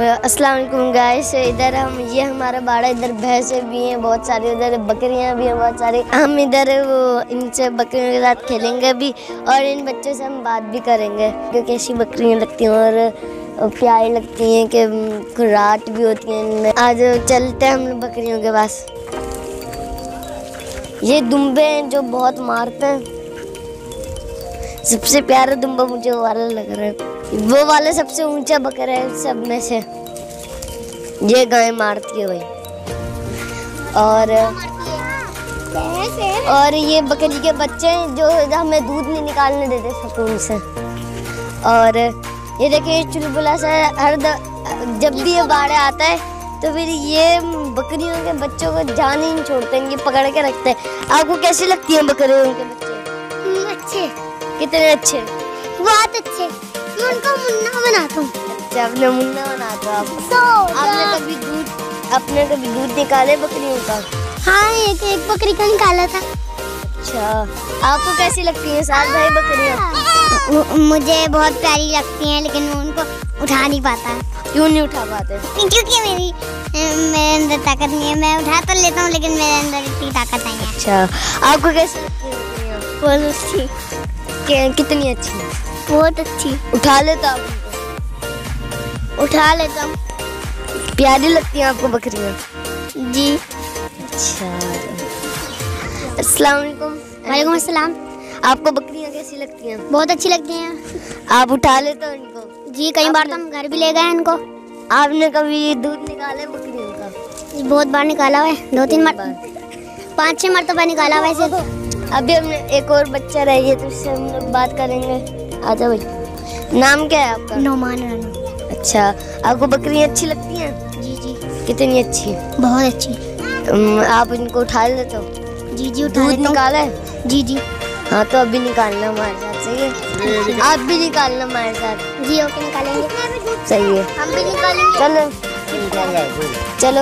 अस्सलाम वालेकुम गाइस। इधर ये हमारा बाड़ा, इधर भैंसे भी हैं बहुत सारी, उधर बकरियां भी हैं बहुत सारी। हम इधर वो इनसे बकरियों के साथ खेलेंगे भी और इन बच्चों से हम बात भी करेंगे क्योंकि ऐसी बकरियां लगती हैं और प्यारी लगती हैं कि खुराट भी होती हैं इनमें। आज चलते हैं हम लोग बकरियों के पास। ये दुम्बे हैं जो बहुत मारते हैं। सबसे प्यारा दुम्बा मुझे वो वाला लग रहा है, वो वाला सबसे ऊंचा बकरा है सब में से। ये गाय मारती है भाई। और ये बकरी के बच्चे हैं जो हमें दूध नहीं निकालने देते सुकून से। और ये देखिए चुलबुला सा जब भी ये बाड़े आता है तो फिर ये बकरियों के बच्चों को जान ही नहीं छोड़ते हैं, ये पकड़ के रखते हैं। आपको कैसी लगती हैं बकरियों के बच्चे? अच्छे। कितने अच्छे? बहुत अच्छे। मैं उनको मुन्ना बनाता हूँ। अच्छा, आपने मुन्ना बनाता आप। आपने कभी दूध निकाले बकरियों का? हाँ, एक बकरी का निकाला था। अच्छा, आपको कैसी लगती है सात भाई बकरियाँ? मुझे बहुत प्यारी लगती हैं, लेकिन मैं उनको उठा नहीं पाता। क्यों नहीं उठा पाते? क्योंकि मेरे अंदर ताकत नहीं है। मैं उठा तो लेता हूँ लेकिन मेरे अंदर इतनी ताकत नहीं है। अच्छा, आपको कैसी लगती है बकरियाँ? बहुत अच्छी। कितनी अच्छी? बहुत अच्छी। उठा लेता आप? उठा लेता हूँ। प्यारी लगती हैं आपको बकरियाँ? जी। अच्छा, अस्सलाम वालेकुम। वालेकुम अस्सलाम। आपको बकरियाँ कैसी लगती हैं? बहुत अच्छी लगती हैं। आप उठा लेते हो इनको? जी, कई बार तो हम घर भी ले गए इनको। आपने कभी दूध निकाले बकरियों का? बहुत बार निकाला हुआ है, 2-3 बार, 5-6 मरतबा निकाला हुआ है। अभी हमने एक और बच्चा रही है तो उससे हम लोग बात करेंगे। आजा भाई। नाम क्या है आपका? नोमान राना। अच्छा, आपको बकरियाँ अच्छी लगती हैं? जी जी। कितनी अच्छी? बहुत अच्छी। आप इनको उठा लेते हो? जी जी, उठा दूध लेता हूँ। निकाला है? जी जी। हाँ, तो अभी निकालना हमारे साथ, सही है? आप भी निकालना हमारे साथ। जी ओके, निकालेंगे। सही है, हम भी निकालेंगे। चलो चलो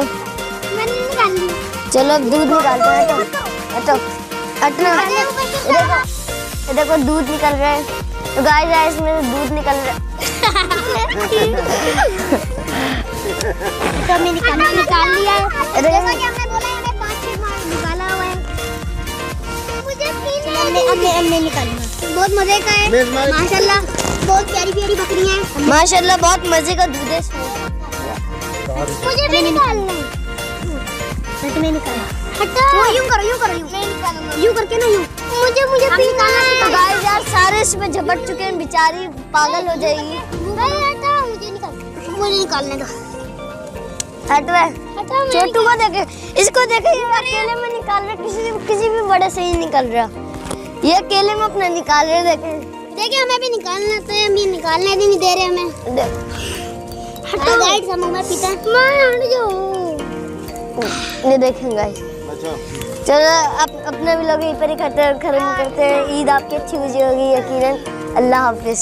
मैंने निकाल ली। चलो, अब दूध निकालते हैं। हटो हटना। ये देखो दूध निकल रहा है। तो गाइस इसमें दूध निकल रहा है। तो हमने निकाल लिया है। जैसा कि हमने बोला है, 5-6 बार निकाला हुआ है। हमने निकाला। बहुत मजे का है माशाल्लाह। बहुत प्यारी प्यारी बकरियां हैं माशाल्लाह। बहुत मजे का दूध है। मुझे भी निकालना है। मैं निकाला। हटो। यूं करो यूं मैं निकालूंगा। यूं करके ना यूं। मुझे पीना है। तो गाइस यार सारे इसमें झपट चुके हैं, बेचारी पागल हो जाएगी। हटाओ, मुझे निकालने दो। हटवे। छोटू को देखे, इसको देखे, ये अकेले में निकाल रहा, किसी भी बड़े से ही निकल रहा। ये अकेले में अपना निकाल रहे। देखे हमें भी निकालना, तो हम भी निकालने नहीं दे रहे हमें। हटो गाइस, हम हमें पीता है। हट जाओ। ये देखें गाइस। चलो अपने भी लोग यहीं पर ही खत्म करते हैं। ईद आपकी अच्छी हुई होगी यकीनन। अल्लाह हाफिज।